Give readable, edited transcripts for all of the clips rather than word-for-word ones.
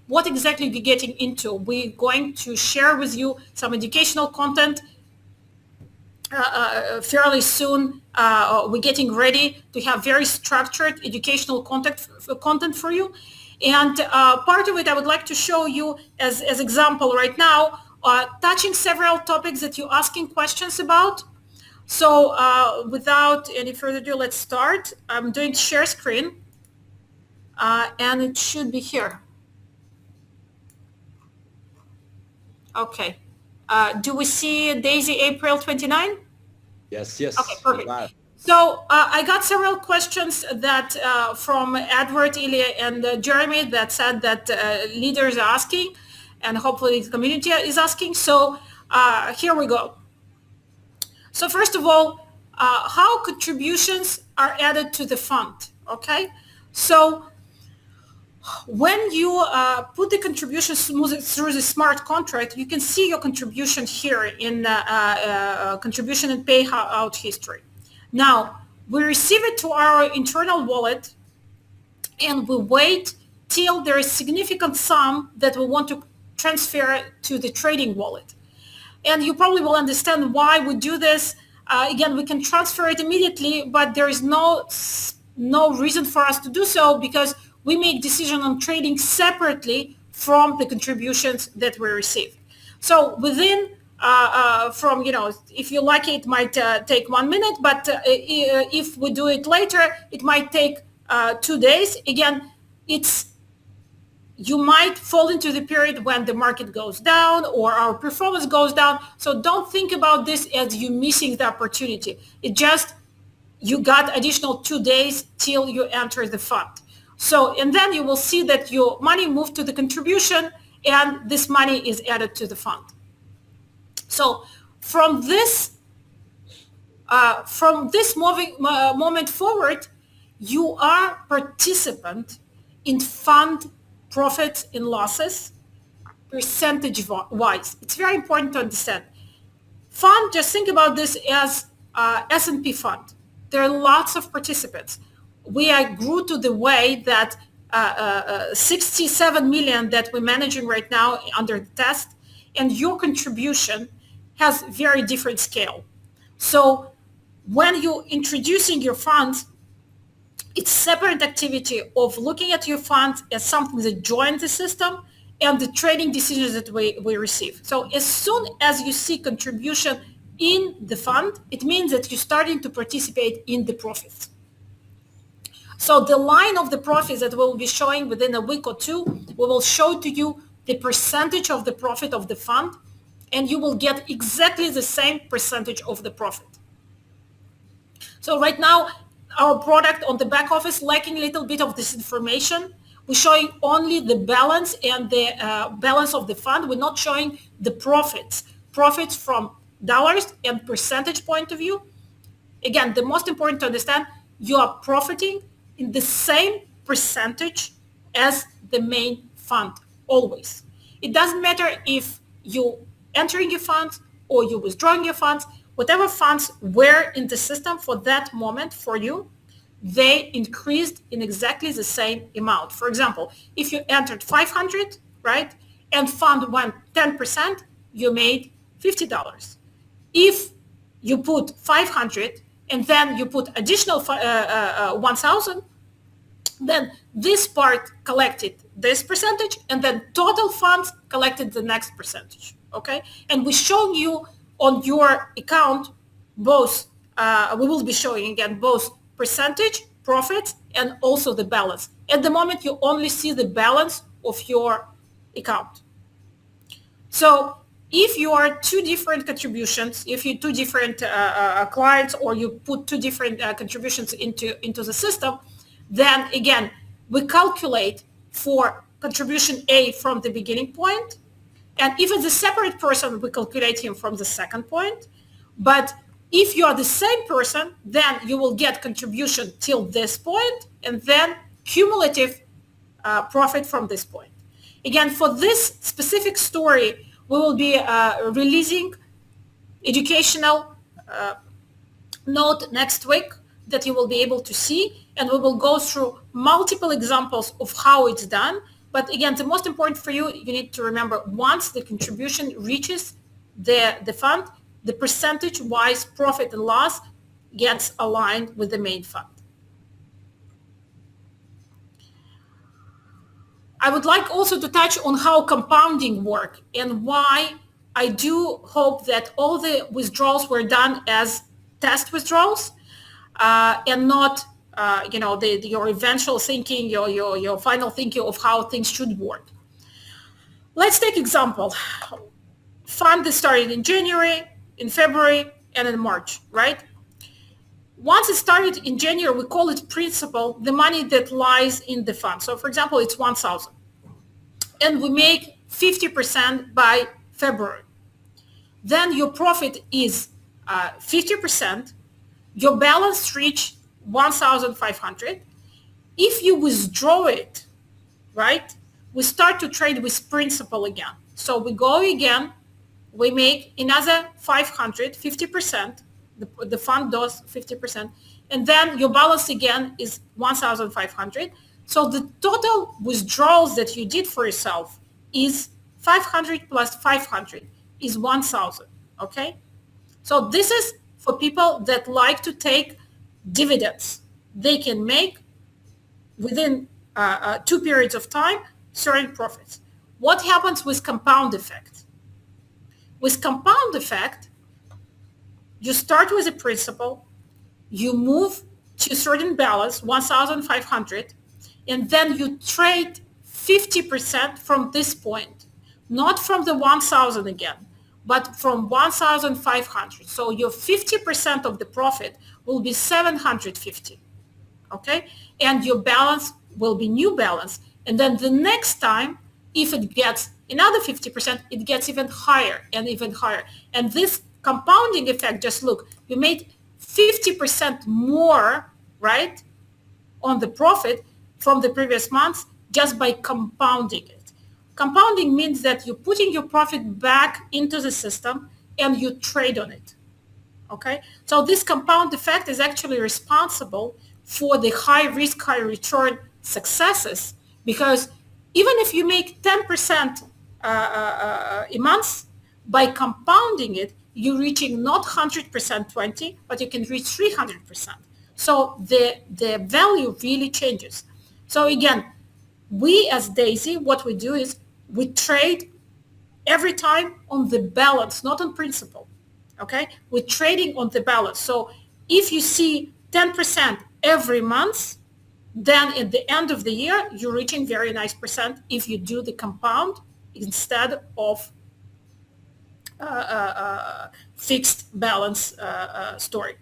what exactly you're getting into. We're going to share with you some educational content fairly soon. We're getting ready to have very structured educational content for you. And part of it I would like to show you as example right now, touching several topics that you're asking questions about. So without any further ado, let's start. I'm doing share screen, and it should be here. Okay. Do we see Daisy April 29? Yes. Okay, perfect. Wow. So I got several questions that from Edward, Ilya, and Jeremy that said that leaders are asking, and hopefully the community is asking. So here we go. So first of all, how contributions are added to the fund, okay? So when you put the contribution through the smart contract, you can see your contribution here in contribution and payout history. Now, we receive it to our internal wallet, and we wait till there is significant sum that we want to transfer to the trading wallet. And you probably will understand why we do this. Again, we can transfer it immediately, but there is no reason for us to do so because we make decision on trading separately from the contributions that we receive. So within, from, if you like it might take 1 minute, but if we do it later, it might take 2 days. Again, you might fall into the period when the market goes down or our performance goes down. So don't think about this as you missing the opportunity. It just, you got additional 2 days till you enter the fund. So, and then you will see that your money moved to the contribution and this money is added to the fund. So from this moment forward, you are participant in fund profits and losses percentage-wise. It's very important to understand. Fund, just think about this as S&P fund. There are lots of participants. We grew to the way that 67 million that we're managing right now under the test, and your contribution has very different scale. So when you're introducing your funds, it's separate activity of looking at your funds as something that joins the system and the trading decisions that we receive. So as soon as you see contribution in the fund, it means that you're starting to participate in the profits. So the line of the profits that we'll be showing within a week or two, we will show to you the percentage of the profit of the fund, and you will get exactly the same percentage of the profit. So right now, our product on the back office lacking a little bit of this information. We're showing only the balance and the balance of the fund. We're not showing the profits from dollars and percentage point of view. Again, the most important to understand, you are profiting in the same percentage as the main fund, always. It doesn't matter if you entering your funds or you withdrawing your funds, whatever funds were in the system for that moment for you, they increased in exactly the same amount. For example, if you entered 500, right, and fund went 10%, you made $50. If you put 500 and then you put additional 1,000, then this part collected this percentage and then total funds collected the next percentage, okay? And we're showing you on your account both, we will be showing again both percentage, profits, and also the balance. At the moment, you only see the balance of your account. So if you are two different contributions, if you two different clients, or you put two different contributions into the system, then again, we calculate for contribution A from the beginning point. And if it's a separate person, we calculate him from the second point. But if you are the same person, then you will get contribution till this point, and then cumulative profit from this point. Again, for this specific story, we will be releasing educational note next week that you will be able to see, and we will go through multiple examples of how it's done. But again, the most important for you, you need to remember, once the contribution reaches the fund, the percentage-wise profit and loss gets aligned with the main fund. I would like also to touch on how compounding work and why I do hope that all the withdrawals were done as test withdrawals and not, your eventual thinking, your final thinking of how things should work. Let's take example. Fund that started in January, in February, and in March, right? Once it started in January, we call it principal, the money that lies in the fund. So for example, it's 1,000. And we make 50% by February. Then your profit is 50%. Your balance reach 1,500. If you withdraw it, right, we start to trade with principal again. So we go again, we make another 500, 50%. The fund does 50%. And then your balance again is 1,500. So the total withdrawals that you did for yourself is 500 plus 500 is 1,000, okay? So this is for people that like to take dividends. They can make within 2 periods of time certain profits. What happens with compound effect? With compound effect, you start with a principal, you move to a certain balance, 1,500, and then you trade 50% from this point, not from the 1,000 again, but from 1,500. So your 50% of the profit will be 750, okay? And your balance will be new balance. And then the next time, if it gets another 50%, it gets even higher and even higher. And this compounding effect, just look, you made 50% more, right, on the profit from the previous months just by compounding it. Compounding means that you're putting your profit back into the system and you trade on it, okay? So this compound effect is actually responsible for the high risk, high return successes, because even if you make 10% a month, by compounding it, you're reaching not 100% 20, but you can reach 300%. So the value really changes. So again, we as Daisy, what we do is we trade every time on the balance, not on principal, okay? We're trading on the balance. So if you see 10% every month, then at the end of the year, you're reaching very nice percent if you do the compound instead of fixed balance story.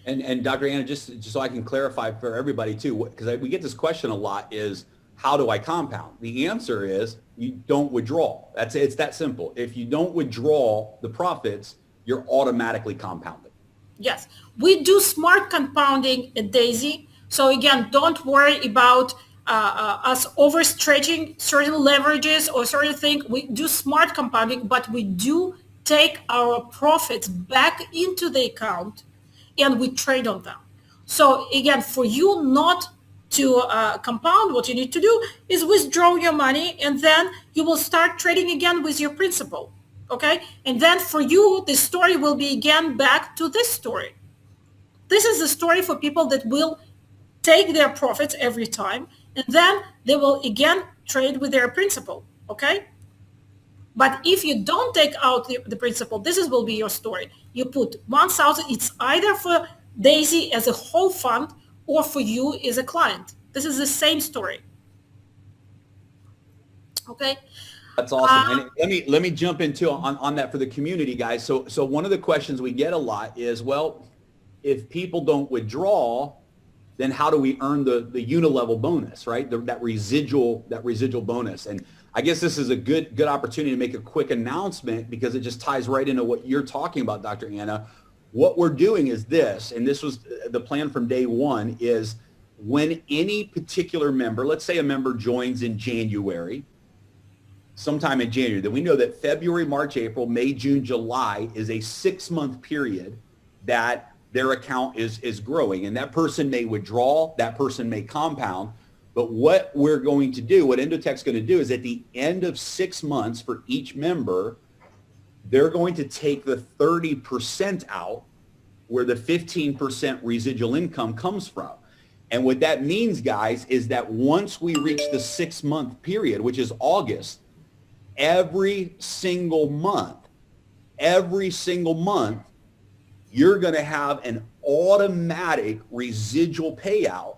And Dr. Anna, just so I can clarify for everybody too, because we get this question a lot, is how do I compound? The answer is you don't withdraw. It's that simple. If you don't withdraw the profits, you're automatically compounding. Yes, we do smart compounding at Daisy. So again, don't worry about us overstretching certain leverages or certain things. We do smart compounding, but we do take our profits back into the account and we trade on them. So again, for you not to compound, what you need to do is withdraw your money and then you will start trading again with your principal, okay? And then for you, the story will be again back to this story. This is the story for people that will take their profits every time and then they will again trade with their principal, okay? But if you don't take out the principal, will be your story. You put 1,000, it's either for Daisy as a whole fund or for you as a client. This is the same story. Okay? That's awesome. And let me jump into on that for the community, guys. So one of the questions we get a lot is, well, if people don't withdraw, then how do we earn the unilevel bonus, right? That residual bonus. And I guess this is a good opportunity to make a quick announcement because it just ties right into what you're talking about, Dr. Anna. What we're doing is this, and this was the plan from day one, is when any particular member, let's say a member joins in January, sometime in January, then we know that February, March, April, May, June, July is a 6-month period that their account is growing. And that person may withdraw, that person may compound. But what we're going to do, what Endotech's going to do is at the end of 6 months for each member, they're going to take the 30% out where the 15% residual income comes from. And what that means, guys, is that once we reach the 6-month period, which is August, every single month, you're going to have an automatic residual payout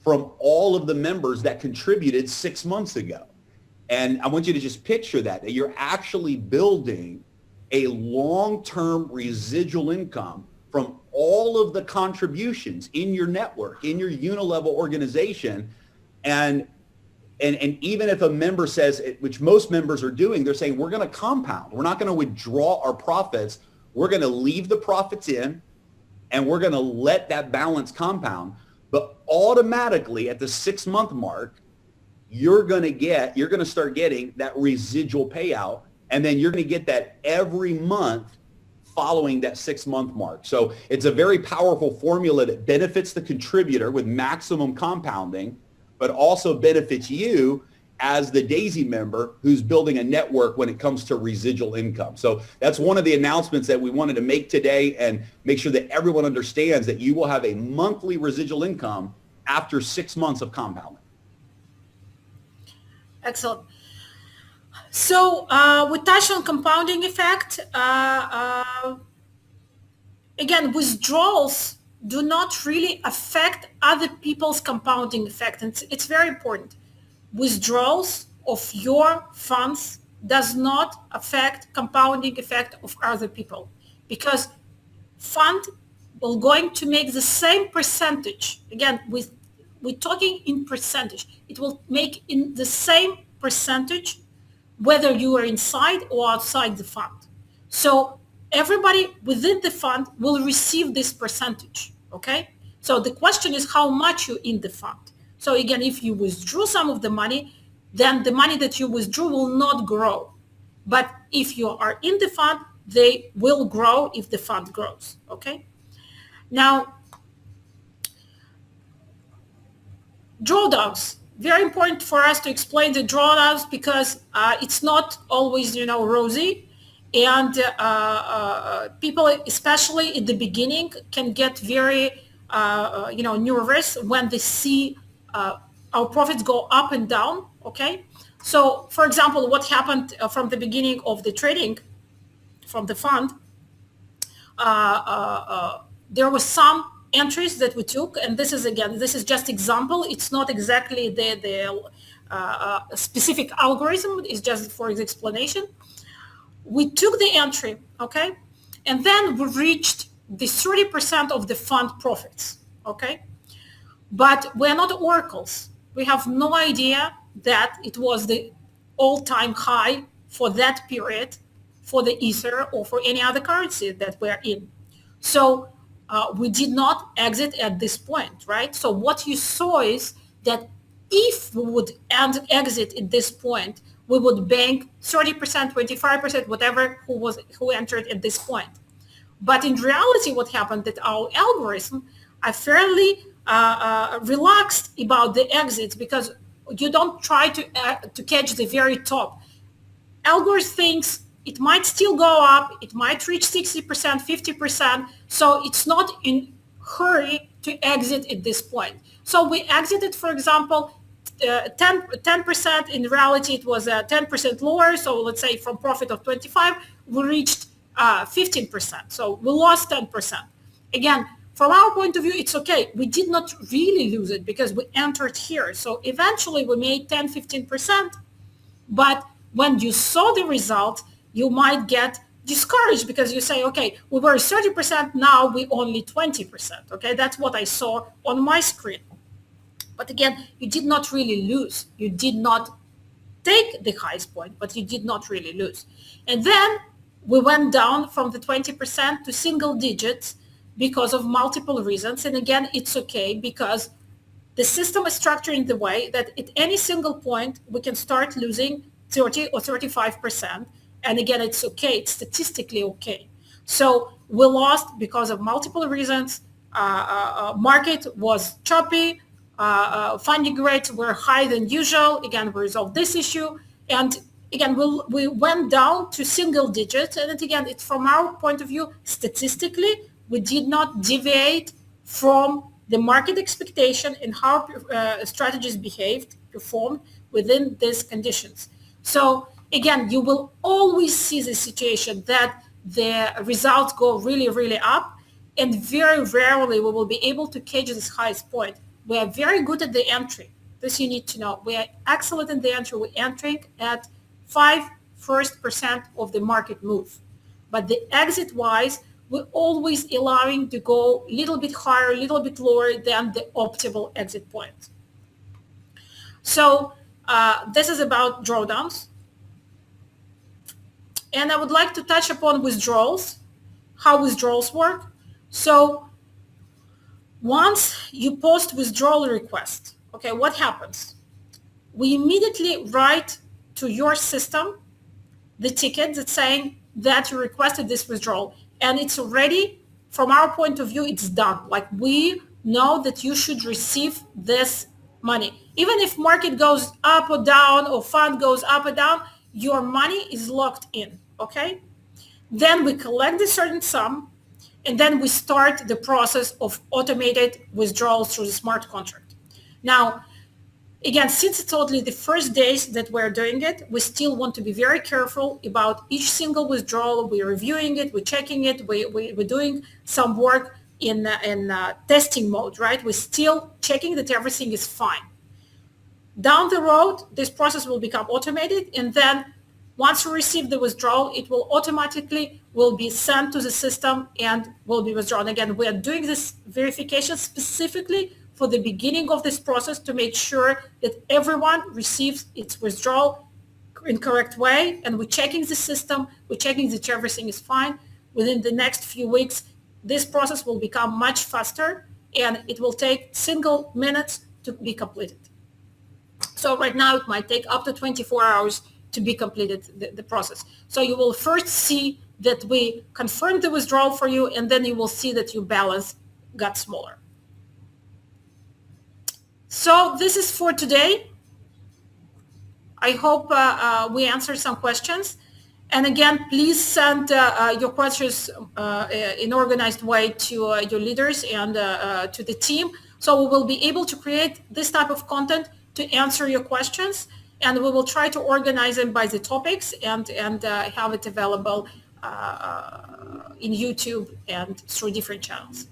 from all of the members that contributed 6 months ago. And I want you to just picture that you're actually building a long-term residual income from all of the contributions in your network, in your unilevel organization. And even if a member says, which most members are doing, they're saying, we're going to compound. We're not going to withdraw our profits. We're going to leave the profits in, and we're going to let that balance compound. But automatically at the 6-month mark, you're going to start getting that residual payout. And then you're going to get that every month following that 6-month mark. So it's a very powerful formula that benefits the contributor with maximum compounding, but also benefits you as the Daisy member who's building a network when it comes to residual income. So that's one of the announcements that we wanted to make today, and make sure that everyone understands that you will have a monthly residual income after 6 months of compounding. Excellent. So we touched on compounding effect. Again, withdrawals do not really affect other people's compounding effect. And it's very important. Withdrawals of your funds does not affect compounding effect of other people, because fund will going to make the same percentage. Again, we're talking in percentage. It will make in the same percentage whether you are inside or outside the fund. So everybody within the fund will receive this percentage, okay? So the question is how much you're in the fund. So again, if you withdrew some of the money, then the money that you withdrew will not grow. But if you are in the fund, they will grow if the fund grows, okay? Now, drawdowns. Very important for us to explain the drawdowns, because it's not always, rosy. And people, especially in the beginning, can get very, nervous when they see our profits go up and down, okay? So, for example, what happened from the beginning of the trading from the fund, there was some entries that we took, and this is just example. It's not exactly the specific algorithm. It's just for the explanation. We took the entry, okay, and then we reached the 30% of the fund profits, okay. But we're not oracles. We have no idea that it was the all-time high for that period for the Ether or for any other currency that we're in. So we did not exit at this point, right? So what you saw is that if we would exit at this point, we would bank 30%, 25%, whatever who entered at this point. But in reality, what happened that our algorithm are fairly relaxed about the exits, because you don't try to catch the very top. Algorithm thinks it might still go up, it might reach 60%, 50%, so it's not in hurry to exit at this point. So we exited, for example, 10%. In reality, it was 10% lower. So let's say from profit of 25, we reached 15%. So we lost 10%. Again, from our point of view, it's okay. We did not really lose it because we entered here. So eventually we made 10, 15%. But when you saw the result, you might get discouraged because you say, okay, we were 30%, now we only 20%. Okay, that's what I saw on my screen. But again, you did not really lose. You did not take the highest point, but you did not really lose. And then we went down from the 20% to single digits because of multiple reasons. And again, it's okay because the system is structured in the way that at any single point, we can start losing 30 or 35%. And again, it's okay. It's statistically okay. So we lost because of multiple reasons. Market was choppy. funding rates were higher than usual. Again, we resolved this issue. And again, we went down to single digits. And again, it's from our point of view, statistically, we did not deviate from the market expectation and how strategies performed within these conditions. So again, you will always see the situation that the results go really, really up, and very rarely we will be able to catch this highest point. We are very good at the entry. This you need to know. We are excellent in the entry. We're entering at 5% of the market move. But the exit-wise, we're always allowing to go a little bit higher, a little bit lower than the optimal exit point. So this is about drawdowns. And I would like to touch upon withdrawals, how withdrawals work. So once you post withdrawal request, okay, what happens? We immediately write to your system the ticket that's saying that you requested this withdrawal. And it's already, from our point of view, it's done. Like, we know that you should receive this money. Even if market goes up or down or fund goes up or down, your money is locked in, okay? Then we collect a certain sum, and then we start the process of automated withdrawals through the smart contract. Now, again, since it's only the first days that we're doing it, we still want to be very careful about each single withdrawal. We're reviewing it, we're checking it, we're doing some work in testing mode, right? We're still checking that everything is fine. Down the road, this process will become automated, and then once you receive the withdrawal, it will automatically will be sent to the system and will be withdrawn. Again, we are doing this verification specifically for the beginning of this process to make sure that everyone receives its withdrawal in correct way, and we're checking the system, we're checking that everything is fine. Within the next few weeks, this process will become much faster, and it will take single minutes to be completed. So right now it might take up to 24 hours to be completed, the process. So you will first see that we confirmed the withdrawal for you, and then you will see that your balance got smaller. So this is for today. I hope we answered some questions. And again, please send your questions in organized way to your leaders and to the team. So we will be able to create this type of content to answer your questions. And we will try to organize them by the topics and have it available in YouTube and through different channels.